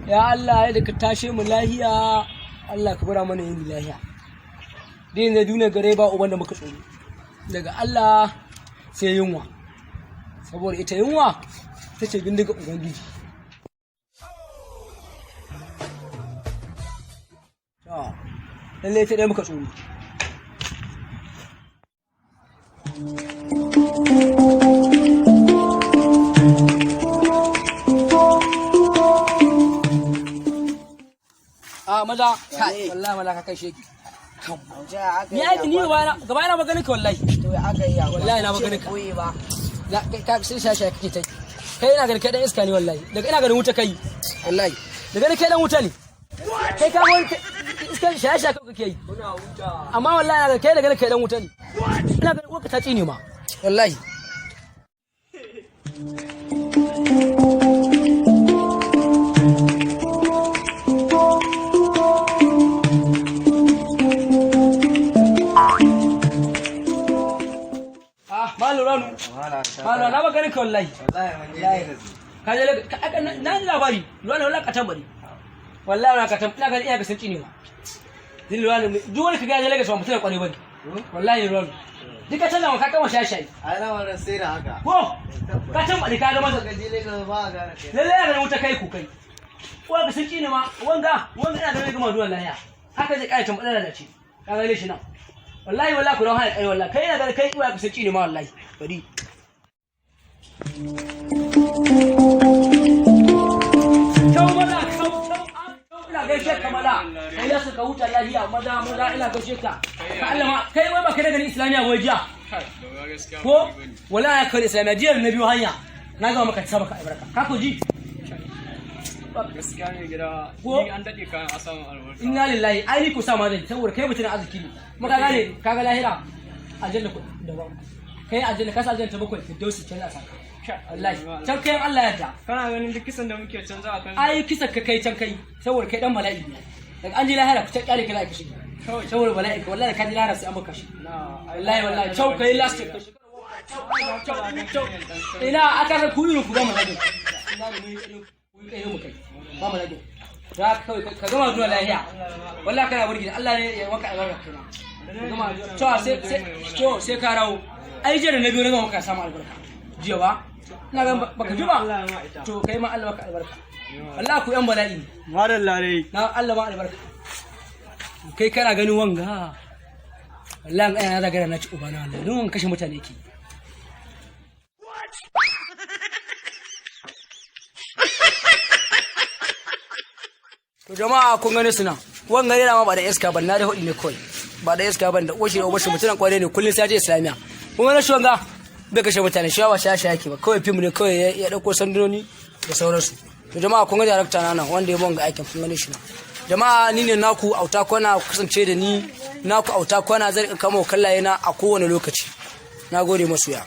Ya Allah ya da ka tashe mu lahiya, Allah ka bara mana yin lahiya. Din da duniya gare ba uban da muka tsoro. Daga Allah sai yunwa. Saboda ita yunwa ta ce bindiga ubangiji. Lalle ta dai muka tsoro. Maza kai wallahi wala ka kai sheki ni aiki ni gaba na maganin ka wallahi to aka yi wallahi na maganin ka ba ka sai shasha kake tai kai ina ganin kai dan iska ne wallahi daga ina ganin wuta kai wallahi daga ni kai dan wuta ne kai ka wani iska shasha kake yi amma wallahi ina ganin kai daga kai dan wuta ne ina ganin uwarka ta tsine ma wallahi Malu na maganin ka wallahi. Kaje na ji labari, Lurano wallahi ka tambari. Wallahi na ka tambari, ina ganin iya ga sun cine ma. Din Lurano duk wani ka ga Lagos ba mutum kware bane. Wallahi Lurano. Duk ka tana ka kama shayi. Ai na wannan sai da haka. Ko ka tambari ka ga maza ka je Lagos ba ga na kai. Lalle ya ga wuta kai ku kai. Ko ga sun cine ma wanga ina da gama duwan lahiya. Haka zai kai tambari da ce. Ka ga shi nan. Wallahi ku don haya kai wallahi kai ina ga kai iya ga sun cine ma wallahi. Bari ina gaishe ka mala kai da suka huta lafiya maza ina gaishe ka Allah ma kai wai baka daga islamiya wai jiya ko wallahi kai islamiya jiya na biyu hanya na ga maka tsaba ka albarka ka ko ji gaskiya ne gida ni an dade kan asan albarka inna lillahi ai ni ku sa ma zai saboda kai mutune arziki ne kuma ka gane kaga lahira aljanna ku da ba kai aljanna kasa aljanna ta bakwai firdausi can za saka wallahi can kai Allah ya ta kana ganin duk kisan da muke canza a kan ai kisan ka kai can kai saboda kai dan mala'i ne daga an ji lahira ku ta kyale kai ka shige saboda mala'i wallahi ka ji lahira sai an baka shi wallahi chau kai last ka shige ina aka ga kuyi ku ga mala'i ina ne mu kai mu kai ba mala'i za ka kai ka gama zuwa lahiya wallahi kana burgi Allah ne ya maka albarka kana gama to sai ka rawo ai je da na biyo na gama ka samu albarka jiya ba ina ga baka ji ba to kai ma Allah baka albarka Allah ku yan bala'i madalla dai na Allah ba albarka kai kana ganin wanga wallahi ai na daga na ci ubana wallahi don kashe mutane ke to jama'a kun gane suna wanga ne ma ba da iska ban na da hudi ne koi ba da iska ban da oshi da obashi mutunan kware ne kullun sai je islamiya kun gane shi wanga bai kashe mutane shawa shasha yake ba kawai fim ne kawai ya dauko sandunoni da sauransu to jama'a kun ga darakta na nan wanda ya bon ga aikin kun gane shi jama'a ni ne naku auta kwana ku kasance da ni naku auta kwana zan kama kallaye na a kowane lokaci nagode masoya